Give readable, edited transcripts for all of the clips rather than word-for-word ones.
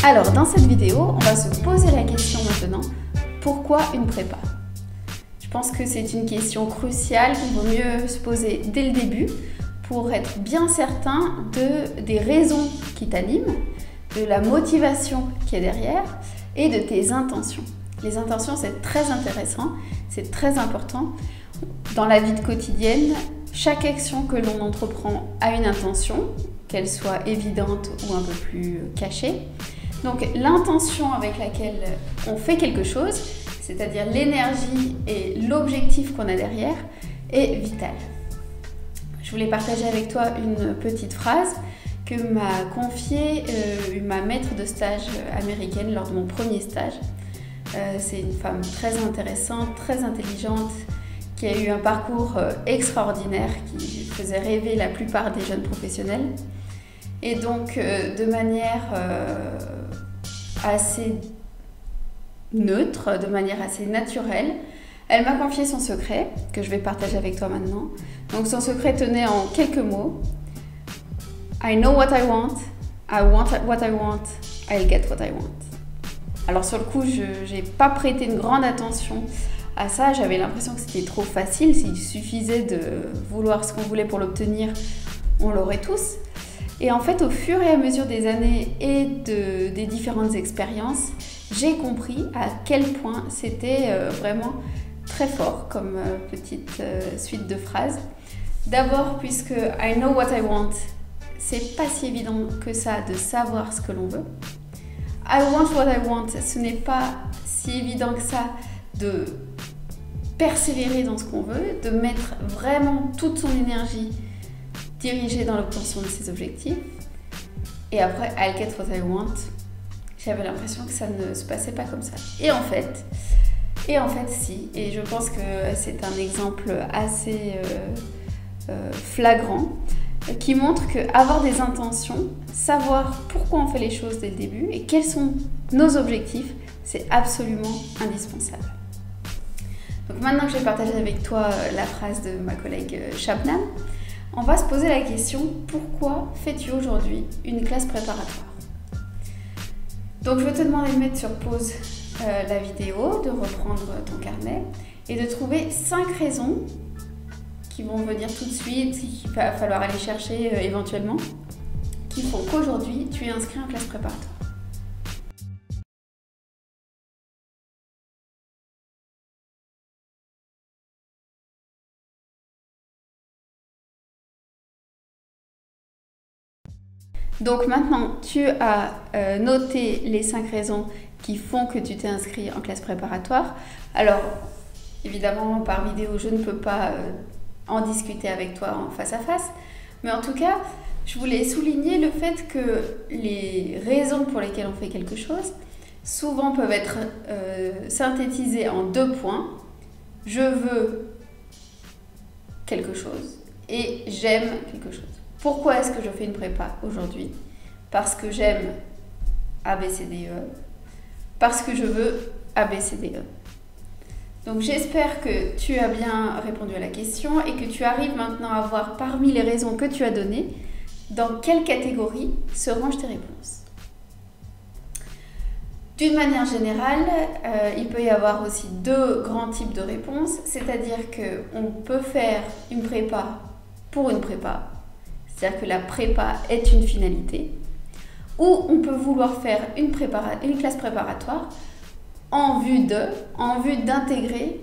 Alors, dans cette vidéo, on va se poser la question maintenant, pourquoi une prépa? Je pense que c'est une question cruciale qu'il vaut mieux se poser dès le début pour être bien certain des raisons qui t'animent, de la motivation qui est derrière et de tes intentions. Les intentions, c'est très intéressant, c'est très important. Dans la vie quotidienne, chaque action que l'on entreprend a une intention, qu'elle soit évidente ou un peu plus cachée. Donc l'intention avec laquelle on fait quelque chose, c'est-à-dire l'énergie et l'objectif qu'on a derrière, est vitale. Je voulais partager avec toi une petite phrase que m'a confiée ma maître de stage américaine lors de mon premier stage. C'est une femme très intéressante, très intelligente, qui a eu un parcours extraordinaire, qui faisait rêver la plupart des jeunes professionnels. Et donc, de manière assez neutre, de manière assez naturelle, elle m'a confié son secret, que je vais partager avec toi maintenant. Donc son secret tenait en quelques mots. I know what I want what I want, I'll get what I want. Alors sur le coup, je n'ai pas prêté une grande attention à ça, j'avais l'impression que c'était trop facile, s'il suffisait de vouloir ce qu'on voulait pour l'obtenir, on l'aurait tous. Et en fait, au fur et à mesure des années et des différentes expériences, j'ai compris à quel point c'était vraiment très fort comme petite suite de phrases. D'abord, puisque I know what I want, c'est pas si évident que ça de savoir ce que l'on veut. I want what I want, ce n'est pas si évident que ça de persévérer dans ce qu'on veut, de mettre vraiment toute son énergie dirigée dans l'obtention de ses objectifs. Et après, I'll get what I want, j'avais l'impression que ça ne se passait pas comme ça. Et en fait, si. Et je pense que c'est un exemple assez flagrant qui montre qu'avoir des intentions, savoir pourquoi on fait les choses dès le début et quels sont nos objectifs, c'est absolument indispensable. Donc maintenant que j'ai partagé avec toi la phrase de ma collègue Shabnam, on va se poser la question, pourquoi fais-tu aujourd'hui une classe préparatoire? Donc je vais te demander de mettre sur pause la vidéo, de reprendre ton carnet et de trouver 5 raisons qui vont venir tout de suite, qu'il va falloir aller chercher éventuellement, qui font qu'aujourd'hui tu es inscrit en classe préparatoire. Donc maintenant, tu as noté les 5 raisons qui font que tu t'es inscrit en classe préparatoire. Alors, évidemment, par vidéo, je ne peux pas en discuter avec toi en face à face. Mais en tout cas, je voulais souligner le fait que les raisons pour lesquelles on fait quelque chose, souvent peuvent être synthétisées en 2 points. Je veux quelque chose et j'aime quelque chose. Pourquoi est-ce que je fais une prépa aujourd'hui? Parce que j'aime ABCDE, parce que je veux ABCDE. Donc j'espère que tu as bien répondu à la question et que tu arrives maintenant à voir parmi les raisons que tu as données, dans quelle catégorie se rangent tes réponses. D'une manière générale, il peut y avoir aussi 2 grands types de réponses, c'est-à-dire qu'on peut faire une prépa pour une prépa, c'est-à-dire que la prépa est une finalité, ou on peut vouloir faire une classe préparatoire en vue d'intégrer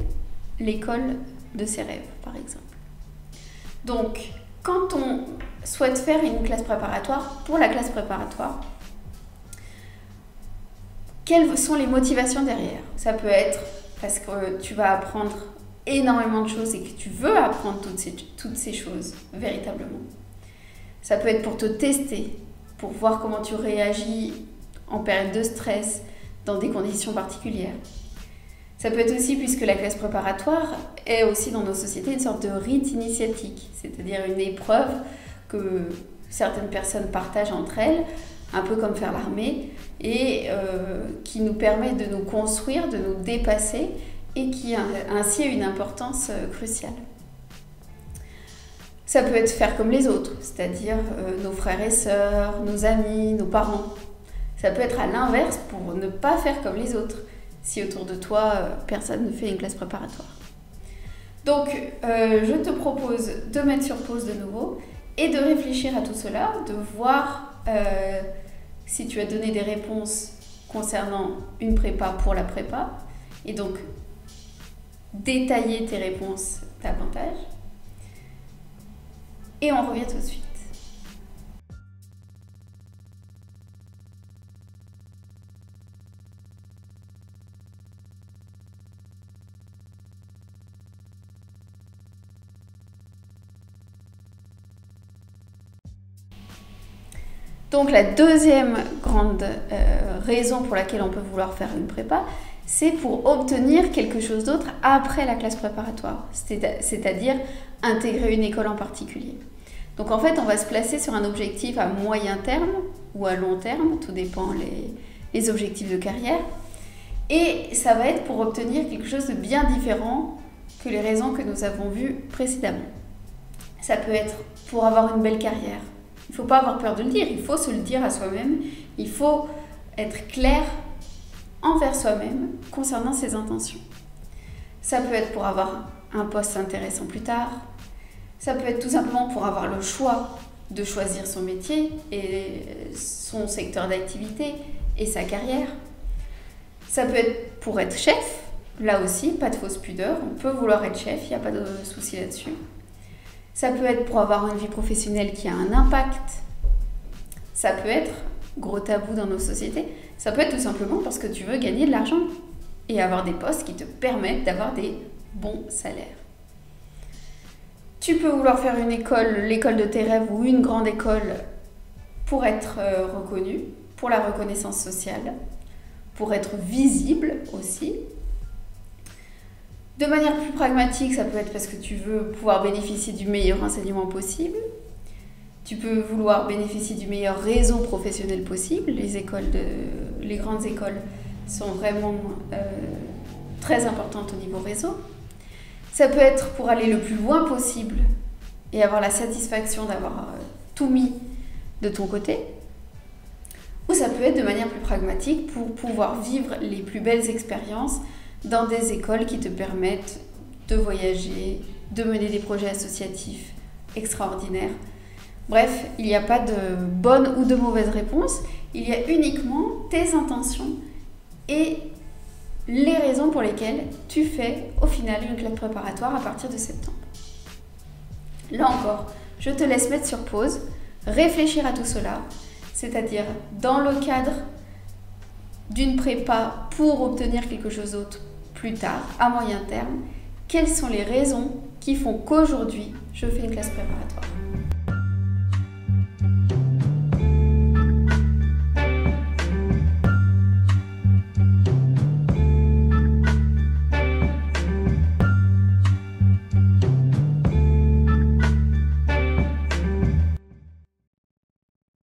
l'école de ses rêves, par exemple. Donc, quand on souhaite faire une classe préparatoire, pour la classe préparatoire, quelles sont les motivations derrière? Ça peut être parce que tu vas apprendre énormément de choses et que tu veux apprendre toutes ces choses, véritablement. Ça peut être pour te tester, pour voir comment tu réagis en période de stress, dans des conditions particulières. Ça peut être aussi, puisque la classe préparatoire est aussi dans nos sociétés une sorte de rite initiatique, c'est-à-dire une épreuve que certaines personnes partagent entre elles, un peu comme faire l'armée, et qui nous permet de nous construire, de nous dépasser, et qui ainsi a une importance cruciale. Ça peut être faire comme les autres, c'est-à-dire nos frères et sœurs, nos amis, nos parents. Ça peut être à l'inverse pour ne pas faire comme les autres, si autour de toi, personne ne fait une classe préparatoire. Donc, je te propose de mettre sur pause de nouveau et de réfléchir à tout cela, de voir si tu as donné des réponses concernant une prépa pour la prépa, et donc détailler tes réponses davantage. Et on revient tout de suite. Donc la deuxième grande raison pour laquelle on peut vouloir faire une prépa, c'est pour obtenir quelque chose d'autre après la classe préparatoire, c'est-à-dire intégrer une école en particulier. Donc en fait, on va se placer sur un objectif à moyen terme ou à long terme, tout dépend les objectifs de carrière, et ça va être pour obtenir quelque chose de bien différent que les raisons que nous avons vues précédemment. Ça peut être pour avoir une belle carrière. Il ne faut pas avoir peur de le dire, il faut se le dire à soi-même, il faut être clair envers soi-même concernant ses intentions. Ça peut être pour avoir un poste intéressant plus tard, ça peut être tout simplement pour avoir le choix de choisir son métier et son secteur d'activité et sa carrière. Ça peut être pour être chef, là aussi, pas de fausse pudeur, on peut vouloir être chef, il n'y a pas de souci là-dessus. Ça peut être pour avoir une vie professionnelle qui a un impact. Ça peut être, gros tabou dans nos sociétés, ça peut être tout simplement parce que tu veux gagner de l'argent et avoir des postes qui te permettent d'avoir des bons salaires. Tu peux vouloir faire une école, l'école de tes rêves ou une grande école pour être reconnu, pour la reconnaissance sociale, pour être visible aussi. De manière plus pragmatique, ça peut être parce que tu veux pouvoir bénéficier du meilleur enseignement possible. Tu peux vouloir bénéficier du meilleur réseau professionnel possible. Les grandes écoles sont vraiment très importantes au niveau réseau. Ça peut être pour aller le plus loin possible et avoir la satisfaction d'avoir tout mis de ton côté. Ou ça peut être de manière plus pragmatique pour pouvoir vivre les plus belles expériences dans des écoles qui te permettent de voyager, de mener des projets associatifs extraordinaires. Bref, il n'y a pas de bonne ou de mauvaise réponse, il y a uniquement tes intentions et les raisons pour lesquelles tu fais au final une classe préparatoire à partir de septembre. Là encore, je te laisse mettre sur pause, réfléchir à tout cela, c'est-à-dire dans le cadre d'une prépa pour obtenir quelque chose d'autre plus tard, à moyen terme, quelles sont les raisons qui font qu'aujourd'hui, je fais une classe préparatoire.